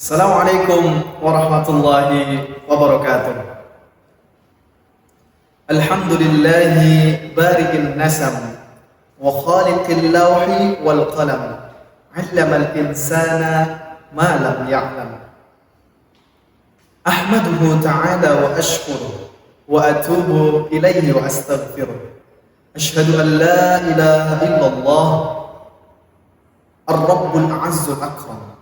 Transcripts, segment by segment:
Assalamualaikum warahmatullahi wabarakatuh. Alhamdulillahi bari'in nasam wa khaliqil lawhi wal qalam. 'Allamal insana ma lam ya'lam. Ahmaduhu ta'ala wa ashkuruh wa atubu ilaihi wa astaghfiruh. Ashhadu an la ilaha illallah ar-rabbul a'azzul akram.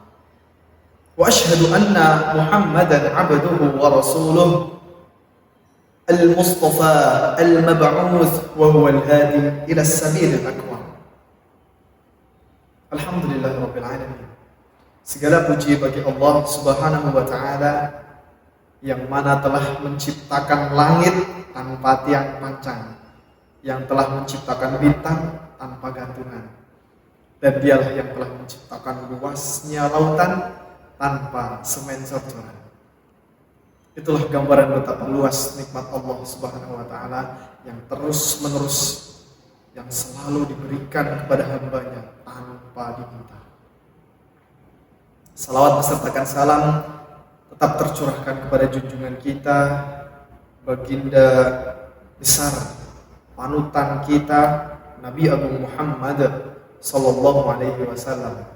Wa ashhadu anna Muhammadan abduhu wa rasuluh al-mustafa al-mab'uts wa huwa al-hadi ila as-sabilil aqwam. Alhamdulillahirabbil alamin. Segala puji bagi Allah Subhanahu wa taala yang mana telah menciptakan langit tanpa tiang pancang, yang telah menciptakan bintang tanpa gantungan, dan dialah yang telah menciptakan luasnya lautan tanpa semen cocoran. Itulah gambaran betapa luas nikmat Allah Subhanahu wa taala yang terus menerus, yang selalu diberikan kepada hambanya tanpa diminta. Salawat besertakan salam tetap tercurahkan kepada junjungan kita, baginda besar, panutan kita, Nabi Agung Muhammad sallallahu alaihi wasallam,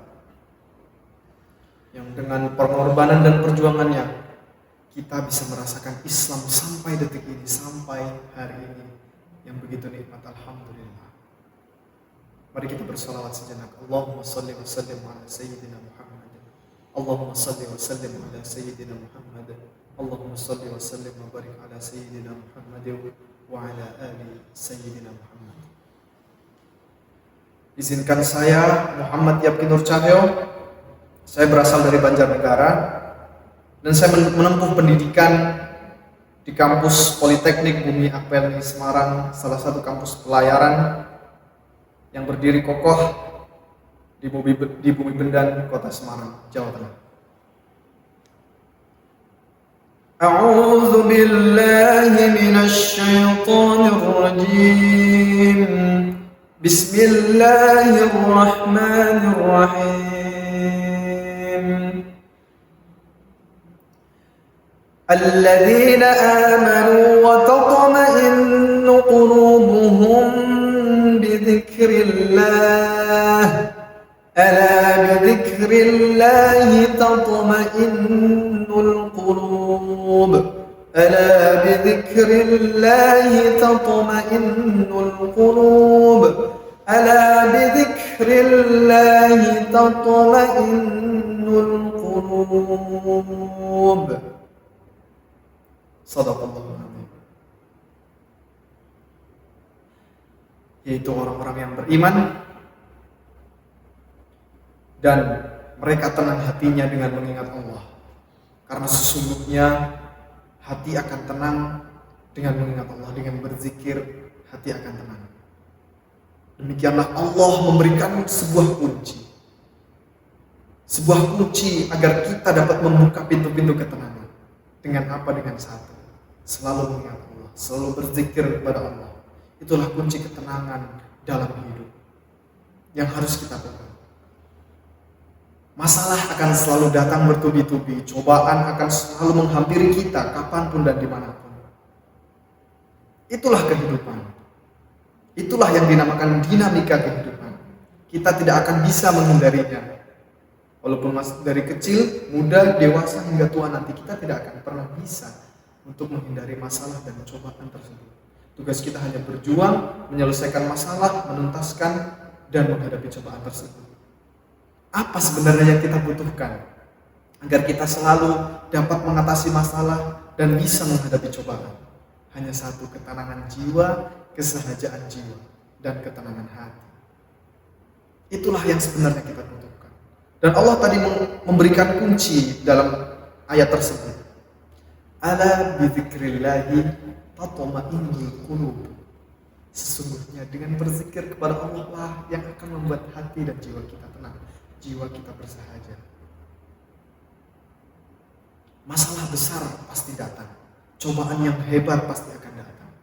yang dengan pengorbanan dan perjuangannya kita bisa merasakan Islam sampai detik ini, sampai hari ini yang begitu nikmat. Alhamdulillah. Mari kita bersalawat sejenak. Allahumma salli wa sallim ala sayyidina Muhammad. Allahumma salli wa sallim ala sayyidina Muhammad. Allahumma salli wa sallim wa barik ala sayyidina Muhammad wa ala ali sayyidina Muhammad. Izinkan saya, Muhammad Yabki Nur Cahyo. Saya berasal dari Banjarnegara dan saya menempuh pendidikan di kampus Politeknik Bumi Akpel Semarang, salah satu kampus pelayaran yang berdiri kokoh di Bumi Bendan, Kota Semarang, Jawa Tengah. A'udzu billahi minasy syaithanir rajim. Bismillahirrahmanirrahim. الذين آمنوا وتطمئن قلوبهم بذكر الله ألا بذكر الله تطمئن القلوب ألا بذكر الله تطمئن القلوب ألا بذكر الله تطمئن القلوب. Shadaqallahul azim. Yaitu orang-orang yang beriman dan mereka tenang hatinya dengan mengingat Allah. Karena sesungguhnya hati akan tenang dengan mengingat Allah, dengan berzikir hati akan tenang. Demikianlah Allah memberikan sebuah kunci. Sebuah kunci agar kita dapat membuka pintu-pintu ketenangan. Dengan apa? Dengan satu, selalu mengingat Allah, selalu berzikir kepada Allah. Itulah kunci ketenangan dalam hidup yang harus kita pegang. Masalah akan selalu datang bertubi-tubi, cobaan akan selalu menghampiri kita kapanpun dan dimanapun. Itulah kehidupan. Itulah yang dinamakan dinamika kehidupan. Kita tidak akan bisa menghindarinya. Walaupun dari kecil, muda, dewasa hingga tua nanti, kita tidak akan pernah bisa untuk menghindari masalah dan cobaan tersebut. Tugas kita hanya berjuang, menyelesaikan masalah, menuntaskan, dan menghadapi cobaan tersebut. Apa sebenarnya yang kita butuhkan agar kita selalu dapat mengatasi masalah dan bisa menghadapi cobaan? Hanya satu, ketenangan jiwa, kesehajaan jiwa, dan ketenangan hati. Itulah yang sebenarnya kita butuhkan. Dan Allah tadi memberikan kunci dalam ayat tersebut. Ala bidzikrillahi tatma'innul qulub. Sesungguhnya dengan berzikir kepada Allah lah yang akan membuat hati dan jiwa kita tenang, jiwa kita bersahaja. Masalah besar pasti datang, cobaan yang hebat pasti akan datang.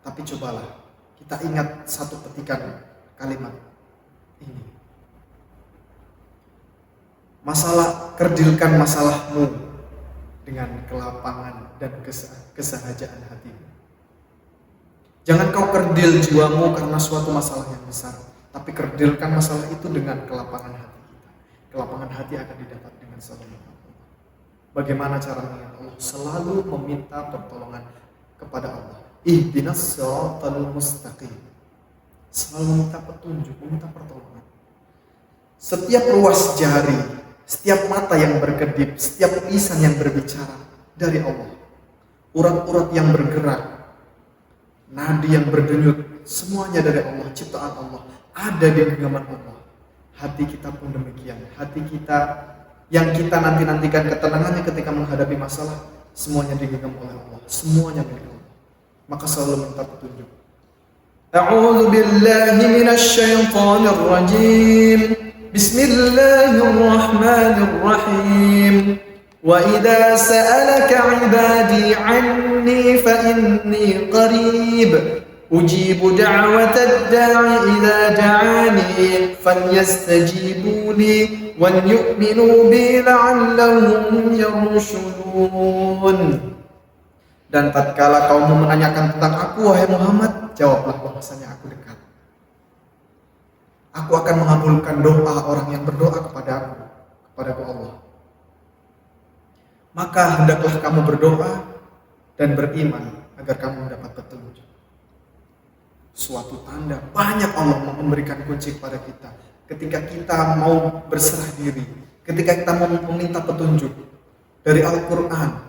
Tapi cobalah kita ingat satu petikan kalimat ini. Kerdilkan masalahmu dengan kelapangan dan kesahajaan hatimu. Jangan kau kerdil jiwamu karena suatu masalah yang besar, tapi kerdilkan masalah itu dengan kelapangan hati kita. Kelapangan hati akan didapat dengan selalu mengingat Allah. Bagaimana cara mengingat Allah? Selalu meminta pertolongan kepada Allah. Ihdinas siratal mustaqim. Selalu meminta petunjuk, meminta pertolongan. Setiap ruas jari, setiap mata yang berkedip, setiap lisan yang berbicara dari Allah. Urat-urat yang bergerak, nadi yang berdenyut, semuanya dari Allah, ciptaan Allah, ada di genggaman Allah. Hati kita pun demikian. Hati kita yang kita nantikan ketenangannya ketika menghadapi masalah, semuanya digenggam oleh Allah, semuanya milik Allah. Maka selalu minta petunjuk. A'udzu billahi minasy syaithanir rajim. Bismillahirrahmanirrahim. Wa idza sa'alaka 'ibadi 'anni fa inni qarib. Ujibu da'watad da'i idza da'ani falyastajibu li wal yu'minu bi la'allahum yarshudun. Dan tatkala kaum menanyakan tentang aku, wahai Muhammad, jawablah bahwasanya aku dekat. Aku akan mengabulkan doa orang yang berdoa kepadaku Allah. Maka hendaklah kamu berdoa dan beriman agar kamu mendapat petunjuk. Suatu tanda banyak Allah memberikan kunci kepada kita ketika kita mau berserah diri, ketika kita mau meminta petunjuk dari Al-Quran.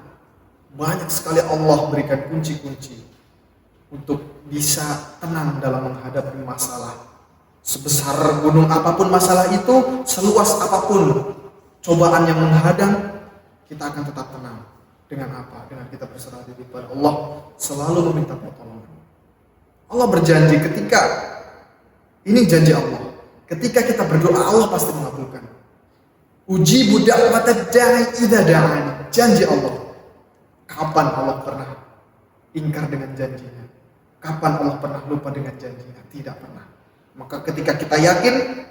Banyak sekali Allah berikan kunci-kunci untuk bisa tenang dalam menghadapi masalah. Sebesar gunung apapun masalah itu, seluas apapun cobaan yang menghadang, kita akan tetap tenang. Dengan apa? Dengan kita berserah diri kepada Allah, selalu meminta pertolongan. Allah berjanji ketika, ini janji Allah, ketika kita berdoa Allah pasti mengabulkan. Ujibu da'watad da'i idza da'ani. Janji Allah. Kapan Allah pernah ingkar dengan janjinya? Kapan Allah pernah lupa dengan janjinya? Tidak pernah. Maka ketika kita yakin,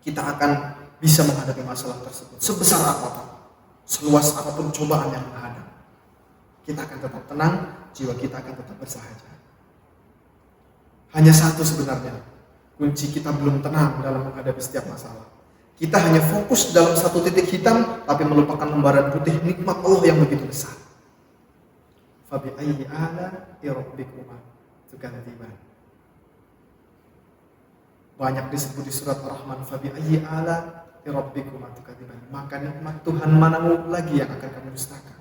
kita akan bisa menghadapi masalah tersebut. Sebesar apapun, seluas apapun cobaan yang menghadang, kita akan tetap tenang, jiwa kita akan tetap bersahaja. Hanya satu sebenarnya, kunci kita belum tenang dalam menghadapi setiap masalah. Kita hanya fokus dalam satu titik hitam, tapi melupakan lembaran putih nikmat Allah yang begitu besar. Fabi ayyi ala'i rabbikuma tukadziban. Banyak disebut di surat Ar-Rahman, fabi ayyi ala'i rabbikuma tukadziban. Maka nikmat Tuhan manamu lagi yang akan kamu dustakan.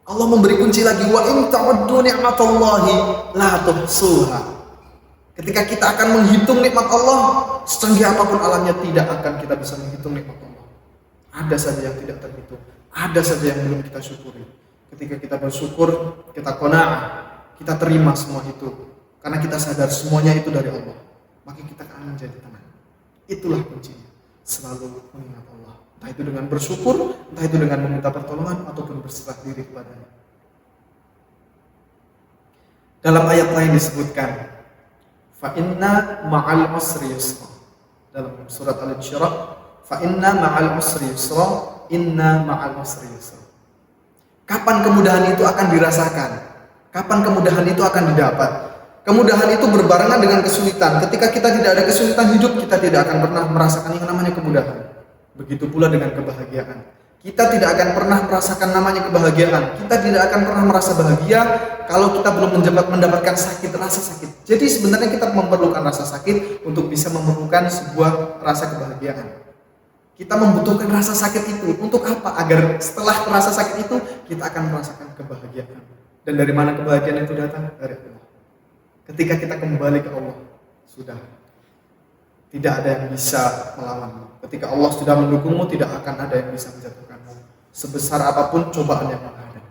Allah memberi kunci lagi, wa in ta'uddu ni'matallahi la tuhsuha. Ketika kita akan menghitung nikmat Allah, secanggih apapun alamnya tidak akan kita bisa menghitung nikmat Allah. Ada saja yang tidak terhitung, ada saja yang belum kita syukuri. Ketika kita bersyukur, kita qanaah, kita terima semua itu, karena kita sadar semuanya itu dari Allah, maka kita akan menjadi tenang. Itulah kuncinya, selalu mengingat Allah. Entah itu dengan bersyukur, entah itu dengan meminta pertolongan, ataupun berserah diri kepadanya. Dalam ayat lain disebutkan, fa inna ma'al usri yusra. Dalam surat Al-Insyirah, fa inna ma'al usri yusra, inna ma'al usri yusra. Kapan kemudahan itu akan dirasakan? Kapan kemudahan itu akan didapat? Kemudahan itu berbarengan dengan kesulitan. Ketika kita tidak ada kesulitan hidup, kita tidak akan pernah merasakan yang namanya kemudahan. Begitu pula dengan kebahagiaan. Kita tidak akan pernah merasakan namanya kebahagiaan. Kita tidak akan pernah merasa bahagia kalau kita belum mendapatkan rasa sakit. Jadi sebenarnya kita memerlukan rasa sakit untuk bisa memerlukan sebuah rasa kebahagiaan. Kita membutuhkan rasa sakit itu untuk apa? Agar setelah rasa sakit itu kita akan merasakan kebahagiaan. Dan dari mana kebahagiaan itu datang? Dari Allah. Ketika kita kembali ke Allah, sudah tidak ada yang bisa melawanmu. Ketika Allah sudah mendukungmu, tidak akan ada yang bisa menjatuhkanmu. Sebesar apapun cobaan yang menghadang.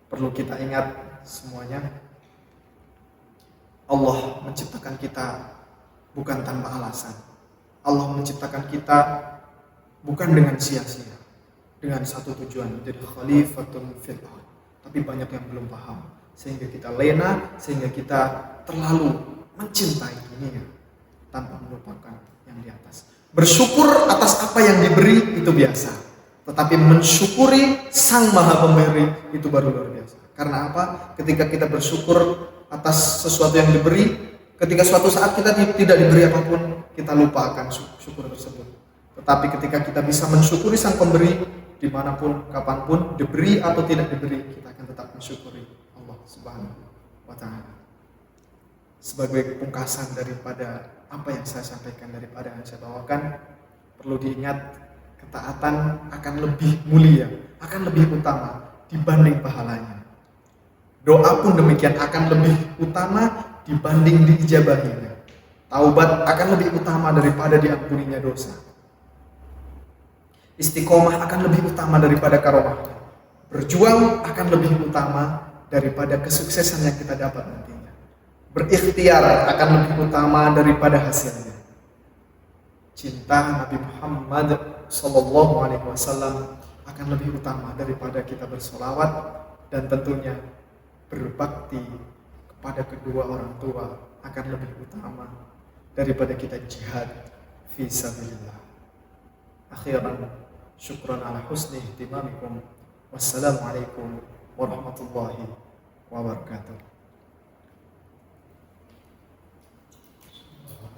Perlu kita ingat semuanya, Allah menciptakan kita bukan tanpa alasan. Allah menciptakan kita bukan dengan sia-sia, dengan satu tujuan, menjadi khalifatun fil ardh. Tapi banyak yang belum paham, sehingga kita lena, sehingga kita terlalu mencintai dunia tanpa melupakan yang di atas. Bersyukur atas apa yang diberi itu biasa, tetapi mensyukuri Sang Maha Pemberi itu baru luar biasa. Karena apa? Ketika kita bersyukur atas sesuatu yang diberi, ketika suatu saat kita tidak diberi apapun, kita lupa akan syukur tersebut. Tetapi ketika kita bisa mensyukuri Sang Pemberi, dimanapun, kapanpun, diberi atau tidak diberi, kita akan tetap mensyukuri Allah Subhanahu wa Ta'ala. Sebagai pungkasan daripada apa yang saya sampaikan, daripada yang saya bawakan, perlu diingat, ketaatan akan lebih mulia, akan lebih utama dibanding pahalanya. Doa pun demikian akan lebih utama dibanding diijabahinya. Taubat akan lebih utama daripada diampuninya dosa. Istiqomah akan lebih utama daripada karomahnya. Berjuang akan lebih utama daripada kesuksesan yang kita dapat nantinya. Berikhtiar akan lebih utama daripada hasilnya. Cinta Nabi Muhammad SAW akan lebih utama daripada kita bersolawat, dan tentunya berbakti kepada kedua orang tua akan lebih utama daripada kita jihad fi sabilillah. Akhiran, syukran ala husni ihtimamikum. Wassalamualaikum warahmatullahi wabarakatuh.